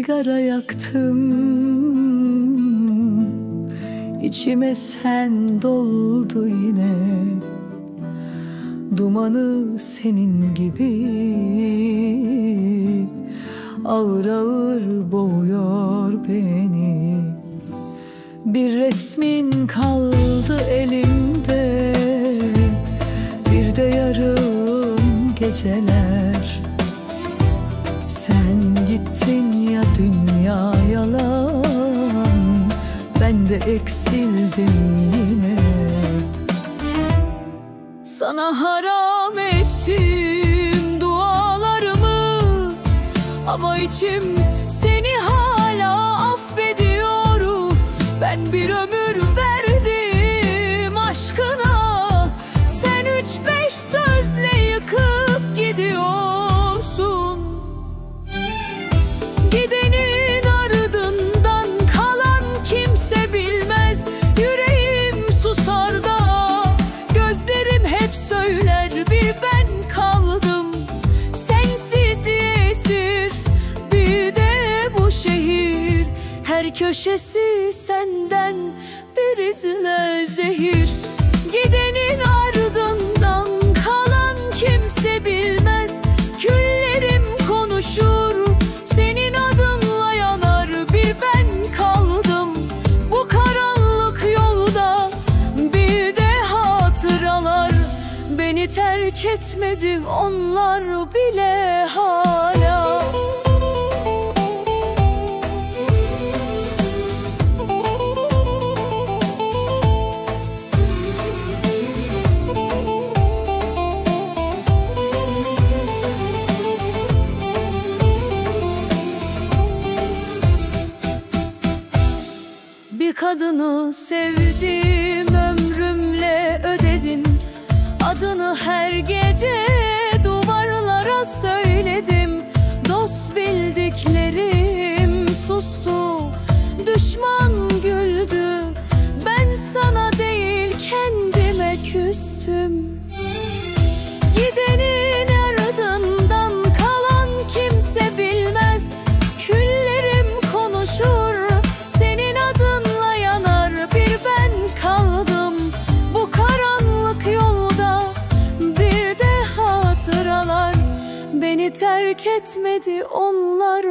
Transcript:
sigara yaktım, içime sen doldu yine. Dumanı senin gibi ağır ağır boğuyor beni. Bir resmin kaldı elimde, bir de yarım geceler. Sen gittin ya dünya yalan, ben de eksildim yine. Sana haram ettim dualarımı, ama içim seni hala affediyorum. Ben bir ömür verdim aşkına, sen 3-5 sözle yıkıp gidiyorsun. Gidenin ardından kalan kimse bilmez. Yüreğim susar da gözlerim hep söyler, bir ben kaldım sensizliğe esir. Bir de bu şehir, her köşesi senden bir izle zehir. Gidenin ardından kalan kimse bilmez. Küllerim konuşur, senin adınla yanar, bir ben kaldım bu karanlık yolda. Bir de hatıralar, beni terk etmedi onlar bile hala. Bir kadını sevdim, ömrümle ödedim. Adını her gece duvarlara söyledim. Dost bildiklerim sustu, düşman güldü. Ben sana değil kendime küstüm. Gidenin ardından kalan kimse bilmez. Küllerim konuşur, senin adınla yanar, bir ben kaldım bu karanlık yolda. Bir de hatıralar, beni terk etmedi onlar